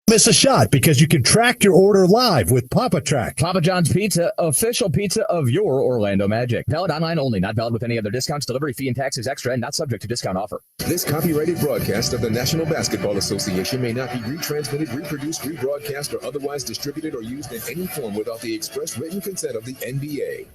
Miss a shot because you can track your order live with Papa Track. Papa John's Pizza, official pizza of your Orlando Magic. Valid online only, not valid with any other discounts. Delivery fee and taxes extra and not subject to discount offer. This copyrighted broadcast of the National Basketball Association may not be retransmitted, reproduced, rebroadcast, or otherwise distributed or used in any form without the express written consent of the NBA.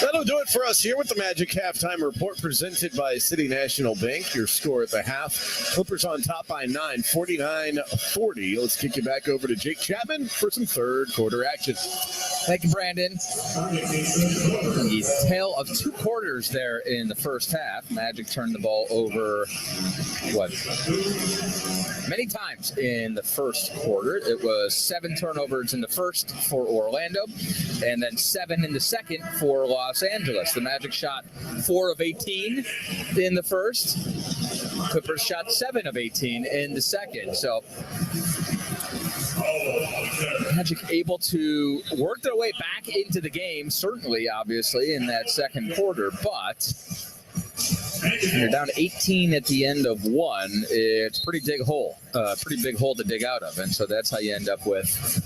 That'll do it for us here with the Magic Halftime Report presented by City National Bank. Your score at the half. Clippers on top by 9, 49-40. Let's kick you back over to Jake Chapman for some third quarter action. Thank you, Brandon. The tale of two quarters there in the first half. Magic turned the ball over, many times in the first quarter. It was 7 turnovers in the first for Orlando, and then 7 in the second for Los Angeles. The Magic shot 4 of 18 in the first. Clippers shot 7 of 18 in the second. So Magic able to work their way back into the game, certainly, obviously, in that second quarter, but when you're down 18 at the end of one, it's a pretty big hole to dig out of. And so that's how you end up with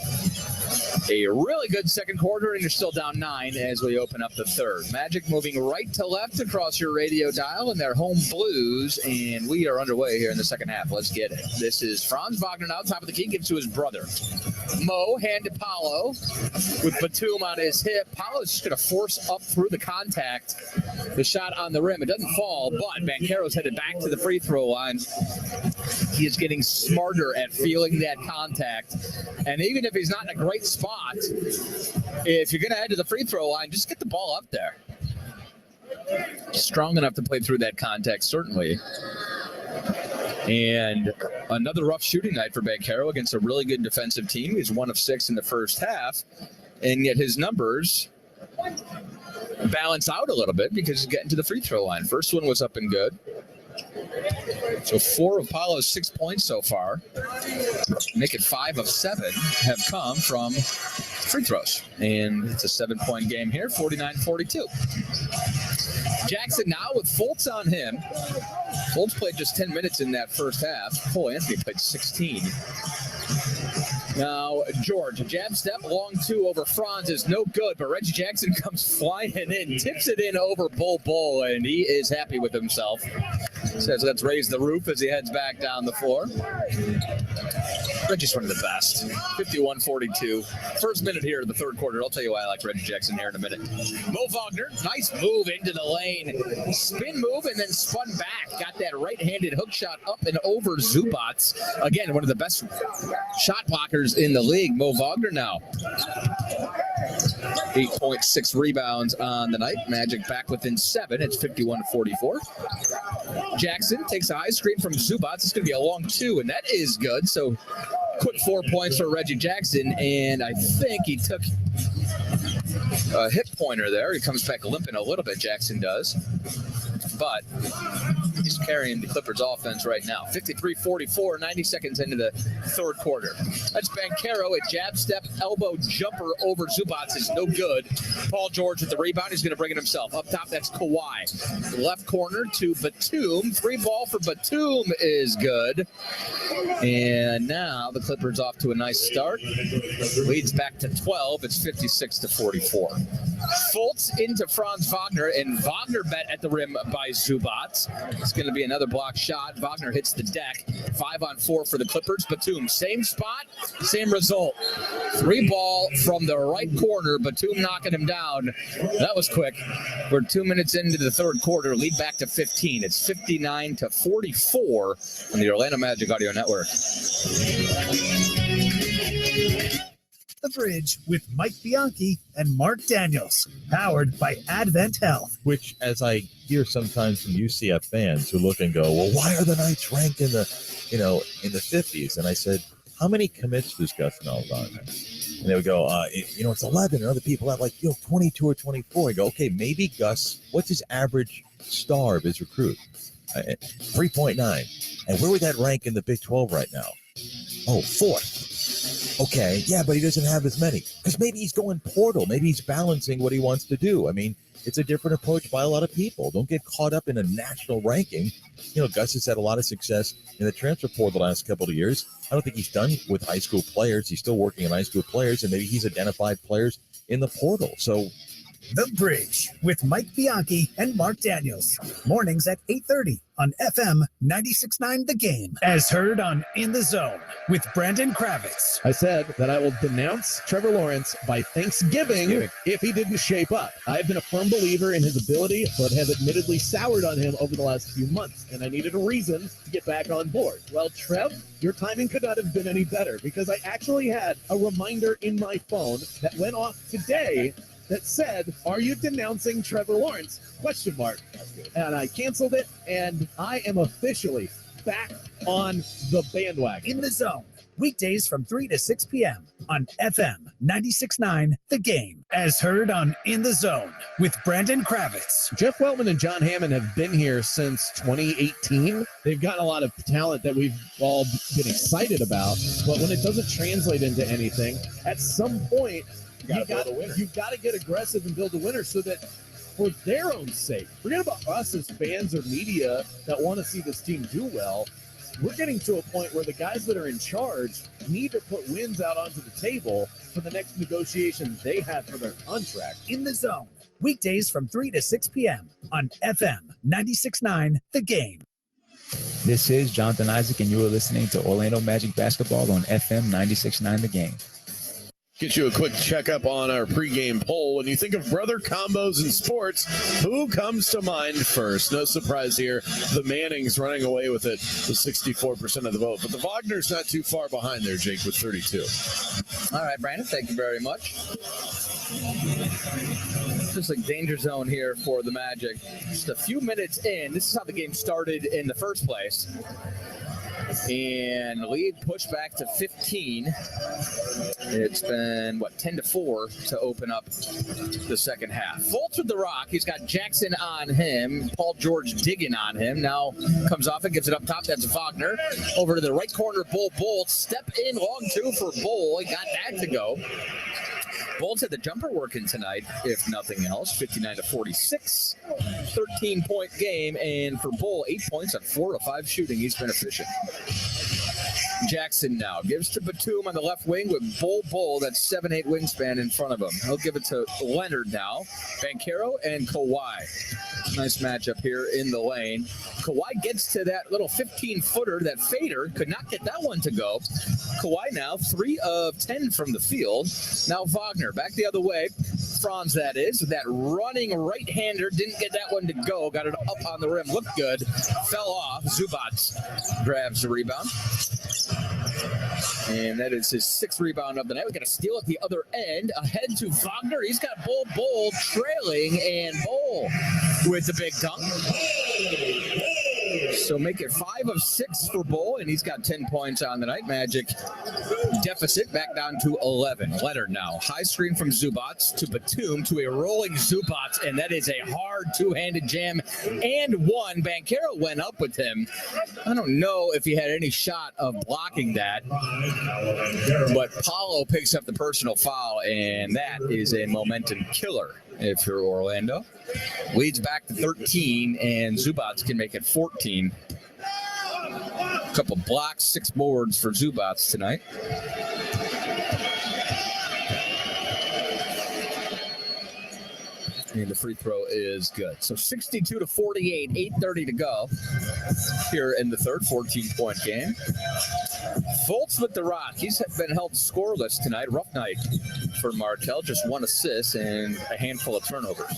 a really good second quarter, and you're still down 9 as we open up the third. Magic moving right to left across your radio dial in their home blues, and we are underway here in the second half. Let's get it. This is Franz Wagner now, top of the key, gives to his brother. Mo, hand to Paolo with Batum on his hip. Paolo's just going to force up through the contact, the shot on the rim. It doesn't fall, but Banchero's headed back to the free throw line. He is getting smarter at feeling that contact. And even if he's not in a great spot, if you're going to head to the free throw line, just get the ball up there. Strong enough to play through that contact, certainly. And another rough shooting night for Banchero against a really good defensive team. He's 1 of 6 in the first half, and yet his numbers balance out a little bit because he's getting to the free throw line. First one was up and good. So 4 of Paolo's 6 points so far, make it 5 of 7, have come from free throws. And it's a 7-point game here, 49-42. Jackson now with Fultz on him. Fultz played just 10 minutes in that first half. Cole Anthony played 16. Now, George, a jab step, long 2 over Franz is no good, but Reggie Jackson comes flying in, tips it in over Bull, and he is happy with himself. Says, let's raise the roof as he heads back down the floor. Reggie's one of the best. 51-42. First minute here in the third quarter. I'll tell you why I like Reggie Jackson here in a minute. Mo Wagner, nice move into the lane. Spin move and then spun back. Got that right-handed hook shot up and over Zubac. Again, one of the best shot blockers in the league. Mo Wagner now. 8.6 rebounds on the night. Magic back within 7. It's 51-44. Jackson takes a high screen from Zubac. It's going to be a long 2, and that is good. So quick 4 points for Reggie Jackson, and I think he took a hip pointer there. He comes back limping a little bit, Jackson does. But he's carrying the Clippers offense right now. 53-44, 90 seconds into the third quarter. That's Banchero, a jab step elbow jumper over Zubac is no good. Paul George with the rebound. He's going to bring it himself. Up top, that's Kawhi. Left corner to Batum. 3 ball for Batum is good. And now the Clippers off to a nice start. Leads back to 12. It's 56-44. Fultz into Franz Wagner, and Wagner bet at the rim by Zubac. It's going to be another block shot. Wagner hits the deck. 5 on 4 for the Clippers. Batum, same spot, same result. 3 ball from the right corner. Batum knocking him down. That was quick. We're 2 minutes into the third quarter. Lead back to 15. It's 59-44 on the Orlando Magic Audio Network. The Bridge with Mike Bianchi and Mark Daniels, powered by Advent Health. Which, as I hear sometimes from UCF fans who look and go, well, why are the Knights ranked in the 50s? And I said, how many commits does Gus Malzahn have? And they would go, it's 11, and other people have 22 or 24. I go, okay, maybe Gus, what's his average star of his recruit? 3.9. And where would that rank in the Big 12 right now? Oh, 4th. Okay, yeah, but he doesn't have as many. Because maybe he's going portal. Maybe he's balancing what he wants to do. I mean, it's a different approach by a lot of people. Don't get caught up in a national ranking. You know, Gus has had a lot of success in the transfer portal the last couple of years. I don't think he's done with high school players. He's still working in high school players, and maybe he's identified players in the portal. So The Bridge with Mike Bianchi and Mark Daniels. Mornings at 8:30 on FM 96.9 The Game. As heard on In the Zone with Brandon Kravitz. I said that I will denounce Trevor Lawrence by Thanksgiving if he didn't shape up. I've been a firm believer in his ability, but have admittedly soured on him over the last few months, and I needed a reason to get back on board. Well, Trev, your timing could not have been any better, because I actually had a reminder in my phone that went off today that said, "Are you denouncing Trevor Lawrence?" ? And I canceled it, and I am officially back on the bandwagon. In the Zone, weekdays from 3 to 6 p.m. on FM 96.9 The Game. As heard on In the Zone with Brandon Kravitz. Jeff Weltman and John Hammond have been here since 2018. They've gotten a lot of talent that we've all been excited about, but when it doesn't translate into anything, at some point, you've got to get aggressive and build a winner so that for their own sake, forget about us as fans or media that want to see this team do well. We're getting to a point where the guys that are in charge need to put wins out onto the table for the next negotiation they have for their contract. In the Zone, weekdays from 3 to 6 p.m. on FM 96.9 The Game. This is Jonathan Isaac, and you are listening to Orlando Magic Basketball on FM 96.9 The Game. Get you a quick checkup on our pregame poll. When you think of brother combos in sports, who comes to mind first? No surprise here. The Mannings running away with it with 64% of the vote. But the Wagner's not too far behind there, Jake, with 32. All right, Brandon, thank you very much. Just like danger zone here for the Magic. Just a few minutes in. This is how the game started in the first place. And lead pushed back to 15. It's been, 10-4 to open up the second half. Fultz with the rock. He's got Jackson on him. Paul George digging on him. Now comes off and gives it up top. That's Wagner. Over to the right corner, Bolt. Step in, long two for Bull. He got that to go. Bolts had the jumper working tonight, if nothing else. 59-46, 13-point game, and for Bull, 8 points on 4 of 5 shooting. He's been efficient. Jackson now gives to Batum on the left wing with Bull. That's 7'8" wingspan in front of him. He'll give it to Leonard now. Banchero and Kawhi. Nice matchup here in the lane. Kawhi gets to that little 15-footer, that fader. Could not get that one to go. Kawhi now 3 of 10 from the field. Now Wagner back the other way. Franz, that is. That running right-hander didn't get that one to go. Got it up on the rim. Looked good. Fell off. Zubac grabs the rebound. And that is his 6th rebound of the night. We got a steal at the other end. Ahead to Wagner. He's got Bull trailing, and Bull with the big dunk. So make it 5 of 6 for Bull, and he's got 10 points on the night. Magic deficit back down to 11. Leonard now. High screen from Zubac to Batum to a rolling Zubac, and that is a hard two-handed jam and one. Banchero went up with him. I don't know if he had any shot of blocking that, but Paulo picks up the personal foul, and that is a momentum killer if you're Orlando. Leads back to 13, and Zubac can make it 14. A couple blocks, 6 boards for Zubac tonight. And the free throw is good. So 62-48, 8:30 to go here in the third, 14-point game. Fultz with the rock. He's been held scoreless tonight. Rough night for Markelle. Just 1 assist and a handful of turnovers.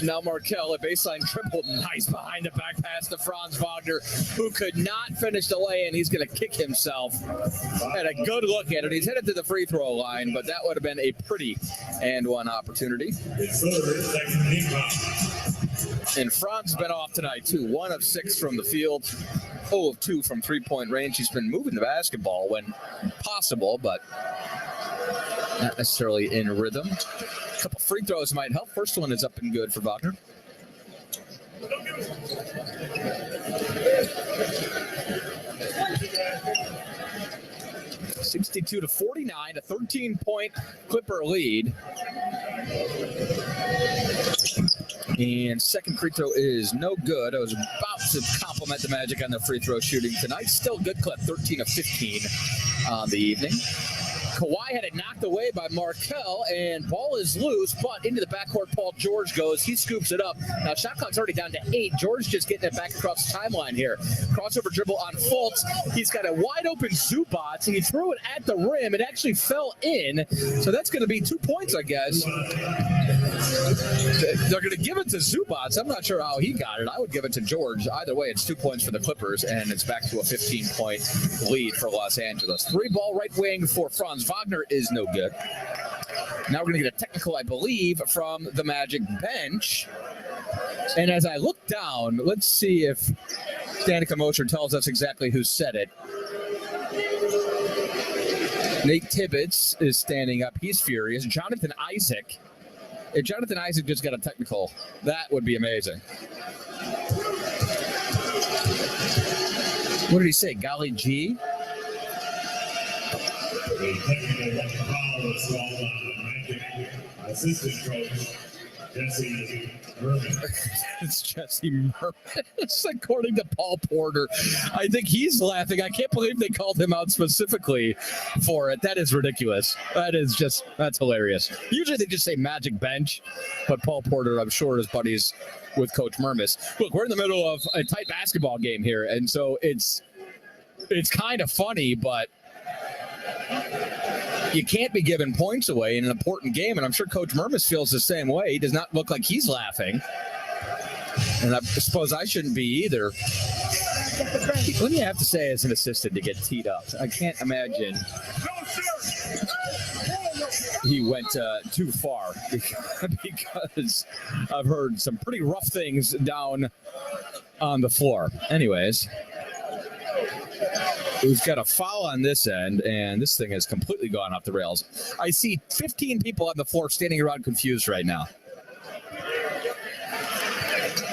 Now Markelle, a baseline triple. Nice behind the back pass to Franz Wagner, who could not finish the lay, and he's going to kick himself. Had a good look at it. He's headed to the free throw line, but that would have been a pretty and one opportunity. And Franz has been off tonight, too. 1 of 6 from the field. 0 of 2 from three-point range. He's been moving the basketball when possible, but not necessarily in rhythm. A couple free throws might help. First one is up and good for Wagner. (62-49), a 13-point Clipper lead. And second free throw is no good. I was about to compliment the Magic on their free throw shooting tonight. Still good clip, 13 of 15 on the evening. Kawhi had it knocked away by Markelle, and ball is loose, but into the backcourt, Paul George goes. He scoops it up. Now, shot clock's already down to 8. George just getting it back across the timeline here. Crossover dribble on Fultz. He's got a wide-open Zubac, and he threw it at the rim. It actually fell in, so that's going to be 2 points, I guess. They're going to give it to Zubac. I'm not sure how he got it. I would give it to George. Either way, it's 2 points for the Clippers, and it's back to a 15-point lead for Los Angeles. 3-ball right wing for Franz Wagner is no good. Now we're going to get a technical, I believe, from the Magic bench. And as I look down, let's see if Danica Mosher tells us exactly who said it. Nate Tibbetts is standing up. He's furious. Jonathan Isaac. If Jonathan Isaac just got a technical, that would be amazing. What did he say? Golly G? Assistant coach Jesse Merman. It's Jesse Merman, according to Paul Porter. I think he's laughing. I can't believe they called him out specifically for it. That is ridiculous. That's hilarious. Usually they just say Magic bench, but Paul Porter, I'm sure, is buddies with Coach Mermis. Look, we're in the middle of a tight basketball game here, and so it's kind of funny, but you can't be giving points away in an important game, and I'm sure Coach Mermis feels the same way. He does not look like he's laughing, and I suppose I shouldn't be either. What do you have to say as an assistant to get teed up? I can't imagine he went too far because I've heard some pretty rough things down on the floor. Anyways, we've got a foul on this end, and this thing has completely gone off the rails. I see 15 people on the floor standing around confused right now.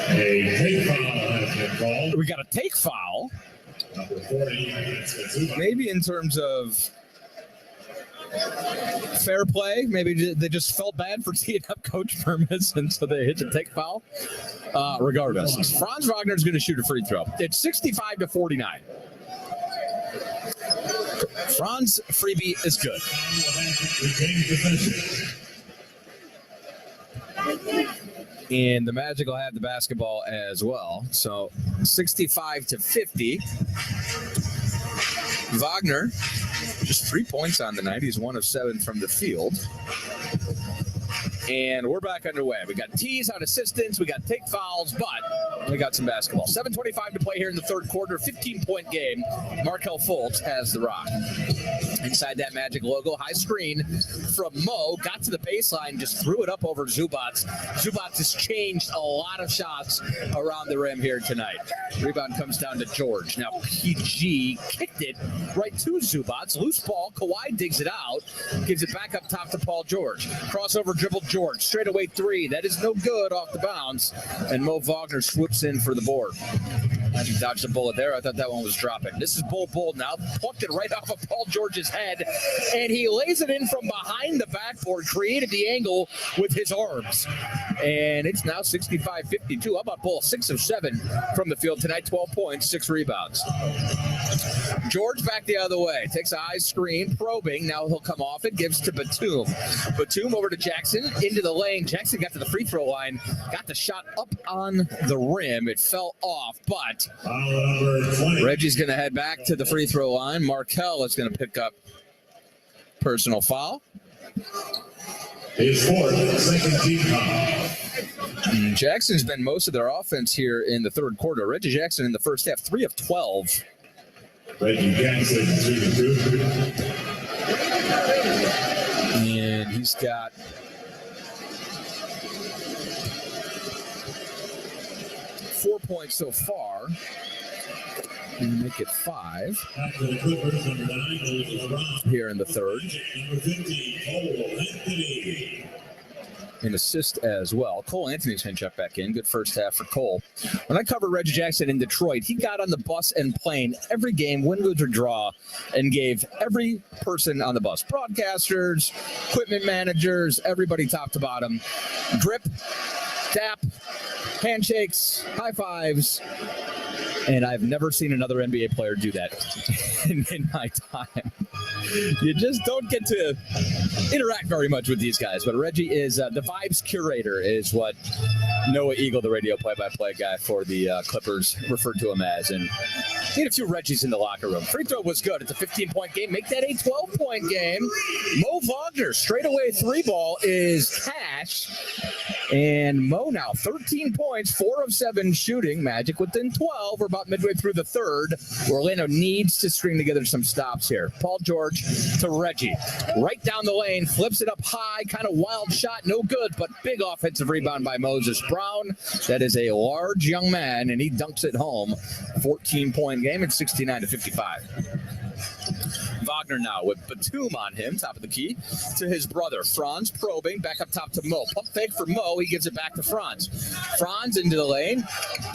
A take foul has been called. We got a take foul. Number 40 against Kazuba. Maybe in terms of fair play. Maybe they just felt bad for teeing up Coach Mermis, and so they hit the take foul. Regardless, Franz Wagner is going to shoot a free throw. It's 65-49. Franz freebie is good. And the Magic will have the basketball as well. So 65-50. Wagner, just 3 points on the night. He's 1 of 7 from the field. And we're back underway. We got tees on assistance. We got take fouls, but we got some basketball. 7:25 to play here in the third quarter. 15-point game. Markelle Fultz has the rock. Inside that Magic logo, high screen from Mo. Got to the baseline, just threw it up over Zubac. Zubac has changed a lot of shots around the rim here tonight. Rebound comes down to George. Now PG kicked it right to Zubac. Loose ball. Kawhi digs it out. Gives it back up top to Paul George. Crossover dribble George. Straightaway three. That is no good off the bounce. And Mo Wagner swoops in for the board. I think dodged a bullet there. I thought that one was dropping. This is Bull now. Plucked it right off of Paul George's head. And he lays it in from behind the backboard. Created the angle with his arms. And it's now 65-52. How about Bull? 6 of 7 from the field tonight. 12 points, 6 rebounds. George back the other way. Takes a high screen. Probing. Now he'll come off it. Gives to Batum. Batum over to Jackson. Into the lane. Jackson got to the free throw line. Got the shot up on the rim. It fell off, but Reggie's going to head back to the free throw line. Markelle is going to pick up personal foul. His fourth, second team foul. Jackson's been most of their offense here in the third quarter. Reggie Jackson in the first half, 3 of 12. Reggie Jackson, 3 of 2. And he's got 4 points so far. And make it 5 After the Clippers, number 9, Moses Brown. here in the third. Number 50, Cole Anthony. an assist as well. Cole Anthony's going to check back in. Good first half for Cole. When I covered Reggie Jackson in Detroit, he got on the bus and plane every game, win, lose, or draw, and gave every person on the bus, broadcasters, equipment managers, everybody top to bottom, grip, tap, handshakes, high fives. And I've never seen another NBA player do that in my time. You just don't get to interact very much with these guys. But Reggie is the vibes curator, is what Noah Eagle, the radio play-by-play guy for the Clippers, referred to him as. And need a few Reggies in the locker room. Free throw was good. It's a 15-point game. Make that a 12-point game. Mo Wagner, straightaway three ball is cash. And Mo now 13 points, 4 of 7 shooting. Magic within 12. We're about midway through the third. Orlando needs to string together some stops here. Paul George to Reggie. Right down the lane, flips it up high, kind of wild shot, no good, but big offensive rebound by Moses Brown. That is a large young man, and he dunks it home. 14-point game at 69-55. Wagner now with Batum on him, top of the key, to his brother. Franz probing, back up top to Mo. Pump fake for Mo, he gives it back to Franz. Franz into the lane,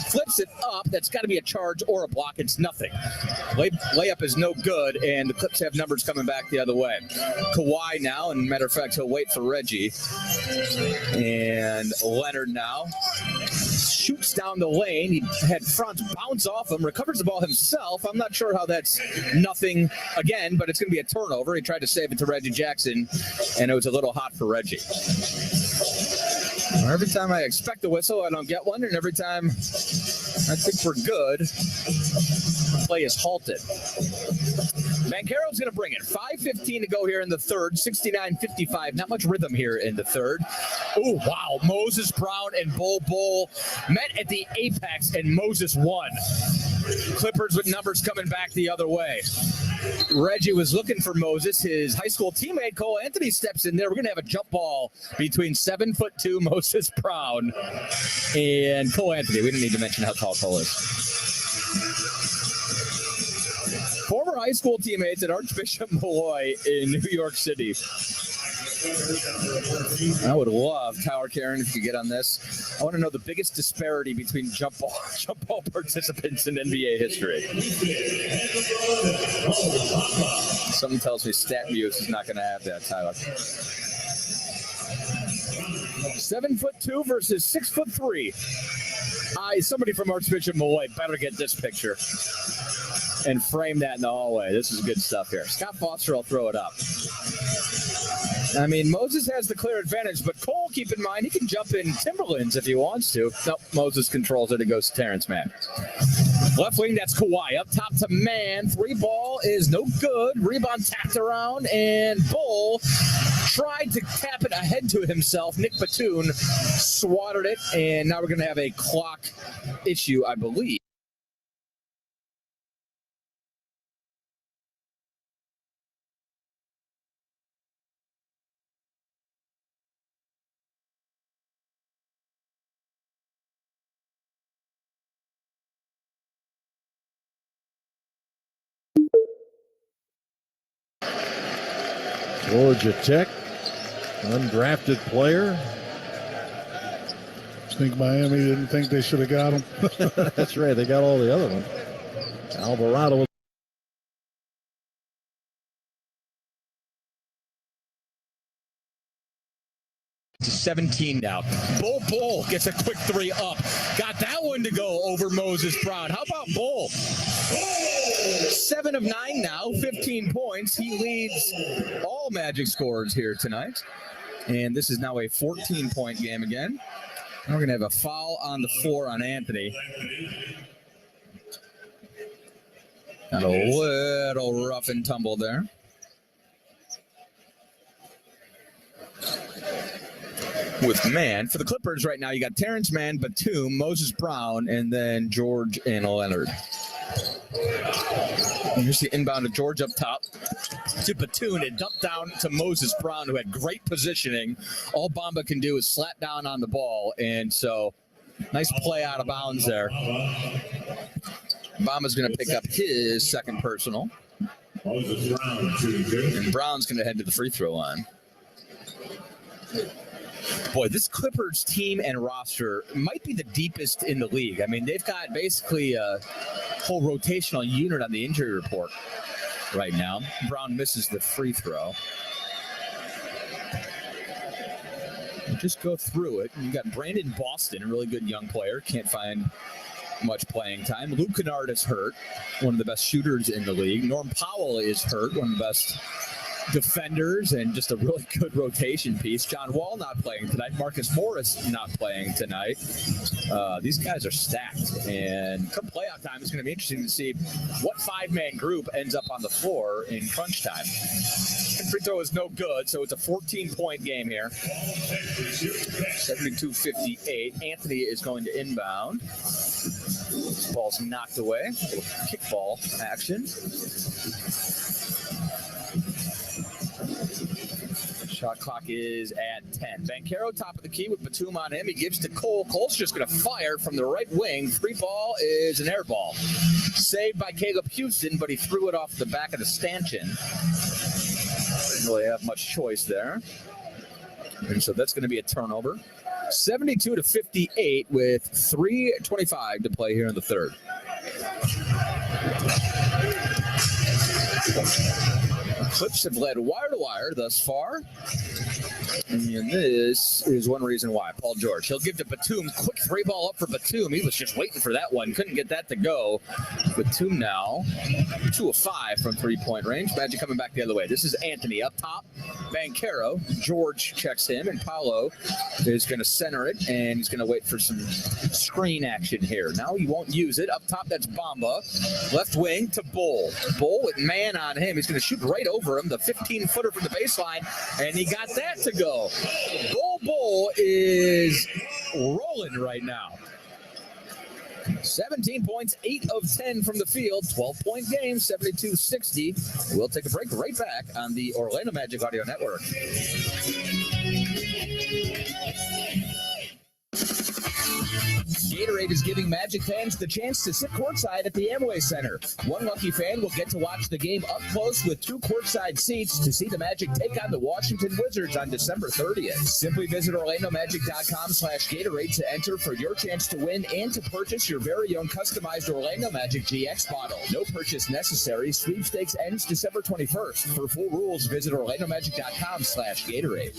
flips it up. That's got to be a charge or a block. It's nothing. Layup is no good, and the Clips have numbers coming back the other way. Kawhi now, and matter of fact, he'll wait for Reggie. And Leonard now shoots down the lane. He had Franz bounce off him, recovers the ball himself. I'm not sure how that's nothing again, but it's going to be a turnover. He tried to save it to Reggie Jackson, and it was a little hot for Reggie. Every time I expect a whistle, I don't get one, and every time I think we're good, the play is halted. Banchero's going to bring it. 5:15 to go here in the third. 69-55. Not much rhythm here in the third. Oh, wow. Moses Brown and Bull met at the apex, and Moses won. Clippers with numbers coming back the other way. Reggie was looking for Moses. His high school teammate Cole Anthony steps in there. We're going to have a jump ball between 7'2" Moses Brown and Cole Anthony. We didn't need to mention how tall Cole is. Former high school teammates at Archbishop Molloy in New York City. I would love, Tower Karen, if you get on this. I want to know the biggest disparity between jump ball participants in NBA history. Something tells me StatMuse is not going to have that, Tyler. 7'2" versus 6'3". Somebody from Archbishop Molloy better get this picture and frame that in the hallway. This is good stuff here. Scott Foster will throw it up. I mean, Moses has the clear advantage, but Cole, keep in mind, he can jump in Timberlands if he wants to. Nope, Moses controls it. It goes to Terrence Mann. Left wing, that's Kawhi. Up top to Mann. Three ball is no good. Rebound tapped around, and Bull tried to tap it ahead to himself. Nick Batum swatted it, and now we're going to have a clock issue, I believe. Georgia Tech, undrafted player. I think Miami didn't think they should have got him. That's right. They got all the other ones. Alvarado. 17 now. Bull gets a quick three up. Got that one to go over Moses Brown. How about Bull? 7 of 9 now, 15 points. He leads all Magic scorers here tonight. And this is now a 14-point game again. And we're going to have a foul on the floor on Anthony. Got a little rough and tumble there. With Mann. For the Clippers right now, you got Terrence Mann, Batum, Moses Brown, and then George and Leonard. And here's the inbound to George up top to Batum. It dumped down to Moses Brown, who had great positioning. All Bamba can do is slap down on the ball. And so, nice play out of bounds there. Bamba's going to pick up his second personal. And Brown's going to head to the free throw line. Boy, this Clippers team and roster might be the deepest in the league. I mean, they've got basically a whole rotational unit on the injury report right now. Brown misses the free throw. Just go through it. You got Brandon Boston, a really good young player. Can't find much playing time. Luke Kennard is hurt, one of the best shooters in the league. Norm Powell is hurt, one of the best defenders and just a really good rotation piece. John Wall not playing tonight. Marcus Morris not playing tonight. These guys are stacked, and come playoff time, it's going to be interesting to see what five-man group ends up on the floor in crunch time. And free throw is no good, so it's a 14-point game here. 72-58. Anthony is going to inbound. Ball's knocked away. A little kickball action. Shot clock is at 10. Banchero top of the key with Batum on him. He gives to Cole. Cole's just going to fire from the right wing. Free ball is an air ball. Saved by Caleb Houston, but he threw it off the back of the stanchion. Didn't really have much choice there. And so that's going to be a turnover. 72-58 with 3:25 to play here in the third. Clips have led wire to wire thus far. And this is one reason why. Paul George. He'll give to Batum. Quick three ball up for Batum. He was just waiting for that one. Couldn't get that to go. Batum now 2 of 5 from three-point range. Magic coming back the other way. This is Anthony up top. Banchero. George checks him. And Paolo is going to center it. And he's going to wait for some screen action here. Now he won't use it. Up top, that's Bamba. Left wing to Bull. Bull with man on him. He's going to shoot right over him. The 15-footer from the baseline. And he got that to go. Bull is rolling right now. 17 points, 8 of 10 from the field, 12-point game, 72-60. We'll take a break right back on the Orlando Magic Audio Network. Gatorade is giving Magic fans the chance to sit courtside at the Amway Center. One lucky fan will get to watch the game up close with 2 courtside seats to see the Magic take on the Washington Wizards on December 30th. Simply visit OrlandoMagic.com/Gatorade to enter for your chance to win and to purchase your very own customized Orlando Magic GX bottle. No purchase necessary. Sweepstakes ends December 21st. For full rules, visit OrlandoMagic.com/Gatorade.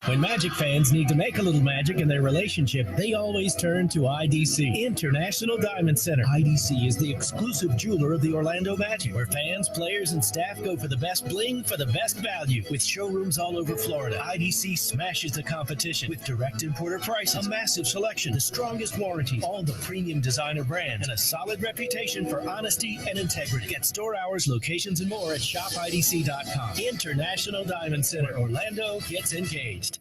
When Magic fans need to make a little magic in their relationship, they always turn to IDC, International Diamond Center. IDC is the exclusive jeweler of the Orlando Magic, where fans, players, and staff go for the best bling for the best value. With showrooms all over Florida, IDC smashes the competition with direct importer prices, a massive selection, the strongest warranties, all the premium designer brands, and a solid reputation for honesty and integrity. Get store hours, locations, and more at shopidc.com. International Diamond Center. Orlando gets engaged.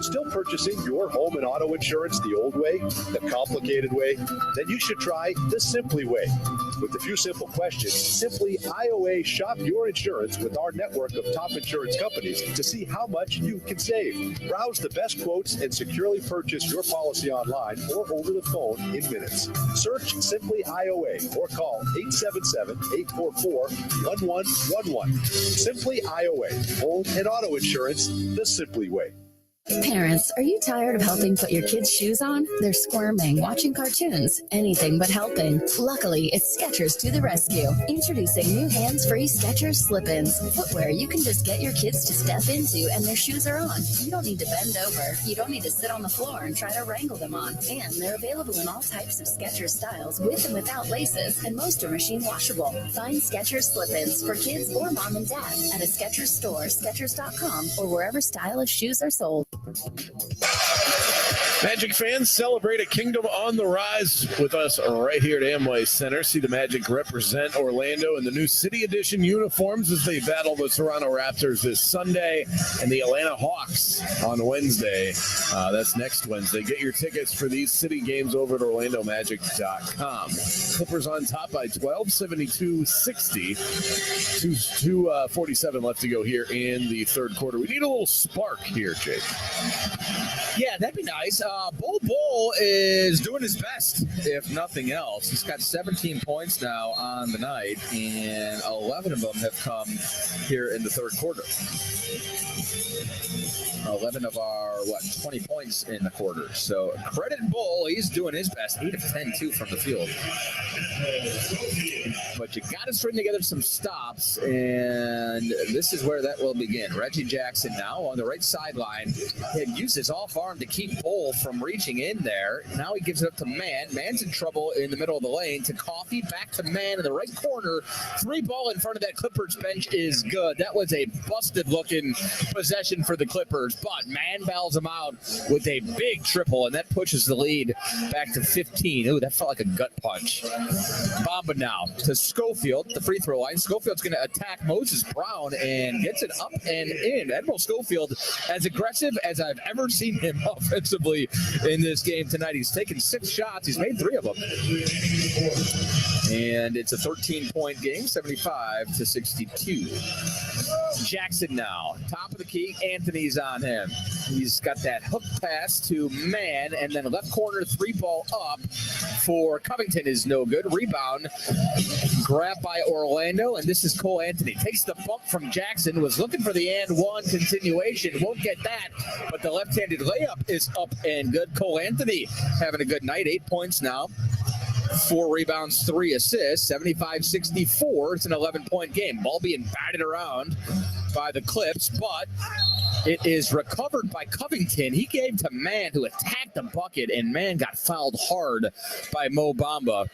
Still purchasing your home and auto insurance the old way, the complicated way? Then you should try the Simply way. With a few simple questions, Simply IOA shop your insurance with our network of top insurance companies to see how much you can save. Browse the best quotes and securely purchase your policy online or over the phone in minutes. Search Simply IOA or call 877-844-1111. Simply IOA, home and auto insurance the Simply way. Parents, are you tired of helping put your kids' shoes on? They're squirming, watching cartoons, anything but helping. Luckily, it's Skechers to the rescue. Introducing new hands-free Skechers slip-ins. Footwear you can just get your kids to step into and their shoes are on. You don't need to bend over. You don't need to sit on the floor and try to wrangle them on. And they're available in all types of Skechers styles with and without laces, and most are machine washable. Find Skechers slip-ins for kids or mom and dad at a Skechers store, Skechers.com, or wherever stylish shoes are sold. Magic fans, celebrate a kingdom on the rise with us right here at Amway Center. See the Magic represent Orlando in the new City Edition uniforms as they battle the Toronto Raptors this Sunday and the Atlanta Hawks on Wednesday. That's next Wednesday. Get your tickets for these city games over at OrlandoMagic.com. Clippers on top by 12, 72-60. 2:47 left to go here in the third quarter. We need a little spark here, Jake. Yeah, that'd be nice. Bull is doing his best, if nothing else. He's got 17 points now on the night, and 11 of them have come here in the third quarter. 11 of our 20 points in the quarter. So credit Bull, he's doing his best. 8 of 10 too from the field. But you got to string together some stops, and this is where that will begin. Reggie Jackson now on the right sideline. He uses off arm to keep Bull from reaching in there. Now he gives it up to Mann. Mann's in trouble in the middle of the lane. To Coffee, back to Mann in the right corner. 3 ball in front of that Clippers bench is good. That was a busted-looking possession for the Clippers, but Mann bails him out with a big triple, and that pushes the lead back to 15. Ooh, that felt like a gut punch. Bamba now to Schofield, the free throw line. Schofield's going to attack Moses Brown and gets it up and in. Admiral Schofield, as aggressive as I've ever seen him offensively in this game tonight. He's taken 6 shots. He's made 3 of them. And it's a 13-point game, 75-62. Jackson now, top of the key. Anthony's on him. He's got that hook pass to Mann, and then left corner 3 ball up for Covington is no good. Rebound grabbed by Orlando, and this is Cole Anthony. Takes the bump from Jackson, was looking for the and one continuation. Won't get that, but the left-handed layup is up and good. Cole Anthony having a good night. 8 points now. 4 rebounds, 3 assists, 75-64. It's an 11-point game. Ball being batted around by the Clips, but it is recovered by Covington. He gave to Mann, who attacked the bucket, and Mann got fouled hard by Mo Bamba.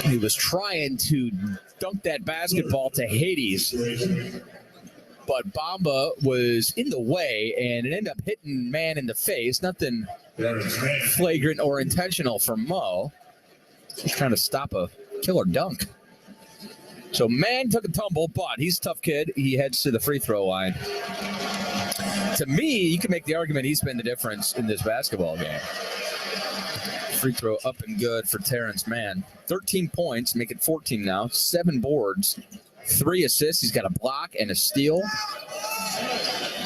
He was trying to dunk that basketball to Hades, but Bamba was in the way, and it ended up hitting Mann in the face. Nothing flagrant or intentional from Mo. Just trying to stop a killer dunk. So Mann took a tumble, but he's a tough kid. He heads to the free throw line. To me, you can make the argument he's been the difference in this basketball game. Free throw up and good for Terrence Mann. 13 points, make it 14 now. 7 boards, 3 assists. He's got a block and a steal.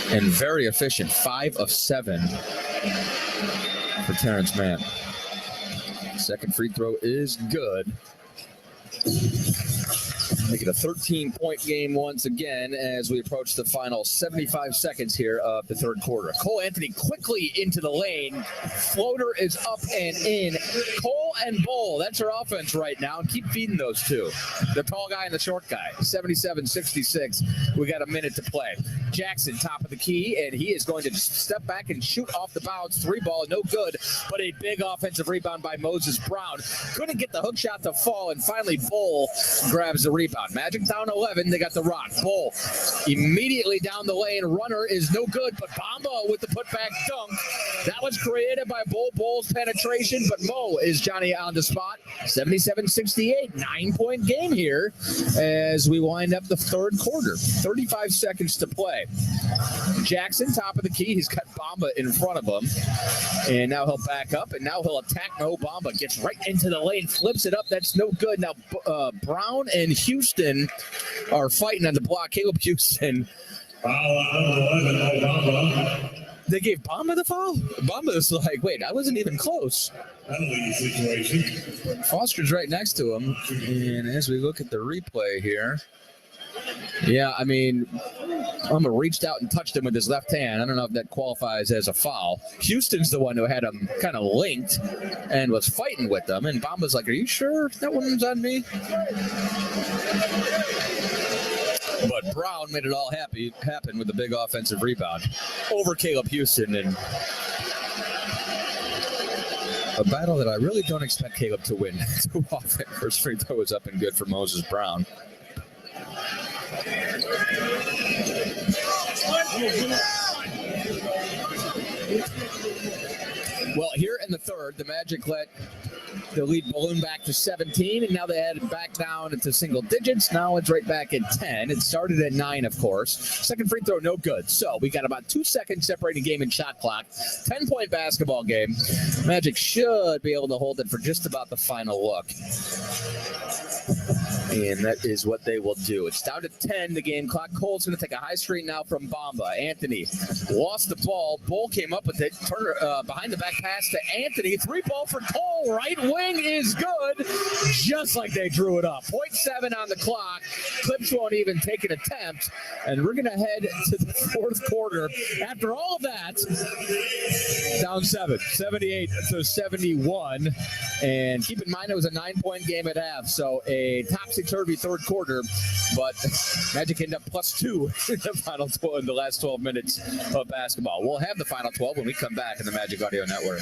And very efficient, 5 of 7 for Terrence Mann. Second free throw is good. Make it a 13-point game once again as we approach the final 75 seconds here of the third quarter. Cole Anthony quickly into the lane. Floater is up and in. Cole and Bull, that's our offense right now. Keep feeding those two. The tall guy and the short guy. 77-66. We got a minute to play. Jackson, top of the key, and he is going to step back and shoot off the bounce. 3 ball, no good, but a big offensive rebound by Moses Brown. Couldn't get the hook shot to fall, and finally Bull grabs the rebound. Magic down 11. They got the rock. Bull immediately down the lane. Runner is no good, but Bamba with the putback dunk. That was created by Bull. Bull's penetration, but Mo is Johnny on the spot. 77-68. 9-point game here as we wind up the third quarter. 35 seconds to play. Jackson, top of the key. He's got Bamba in front of him. And now he'll back up, and now he'll attack Mo Bamba. Gets right into the lane, flips it up. That's no good. Now Brown and Houston are fighting on the block. Caleb Houston. They gave Bamba the foul? Bamba's like, wait, I wasn't even close. Foster's right next to him. And as we look at the replay here, yeah, I mean, Bamba reached out and touched him with his left hand. I don't know if that qualifies as a foul. Houston's the one who had him kind of linked and was fighting with them. And Bamba's like, are you sure that one's on me? But Brown made it all happen with a big offensive rebound over Caleb Houston. And a battle that I really don't expect Caleb to win too often. First free throw was up and good for Moses Brown. Well, here in the third, the Magic let the lead balloon back to 17, and now they had it back down into single digits. Now it's right back at 10. It started at 9, of course. Second free throw, no good. So we got about 2 seconds separating game and shot clock. 10-point basketball game. Magic should be able to hold it for just about the final look. And that is what they will do. It's down to 10, the game clock. Cole's going to take a high screen now from Bamba. Anthony lost the ball. Bull came up with it. Turner behind the back pass to Anthony. 3-ball for Cole. Right wing is good. Just like they drew it up. 0.7 on the clock. Clips won't even take an attempt. And we're going to head to the fourth quarter. After all of that, down 7. 78-71. And keep in mind, it was a 9-point game at half. So a topsy-turvy third quarter. But Magic ended up +2 in the final 12, in the last 12 minutes of basketball. We'll have the final 12 when we come back in the Magic Audio Network.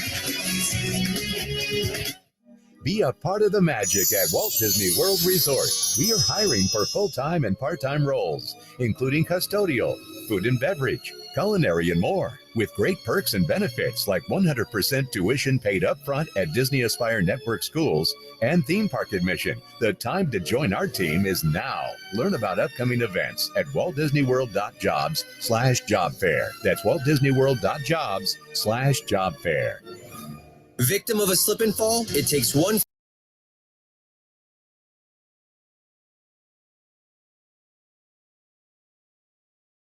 Be a part of the magic at Walt Disney World Resort. We are hiring for full-time and part-time roles, including custodial, food and beverage, culinary, and more, with great perks and benefits like 100% tuition paid up front at Disney Aspire Network schools and theme park admission. The time to join our team is now. Learn about upcoming events at waltdisneyworld.jobs/job fair. That's waltdisneyworld.jobs/job fair. Victim of a slip and fall? It takes one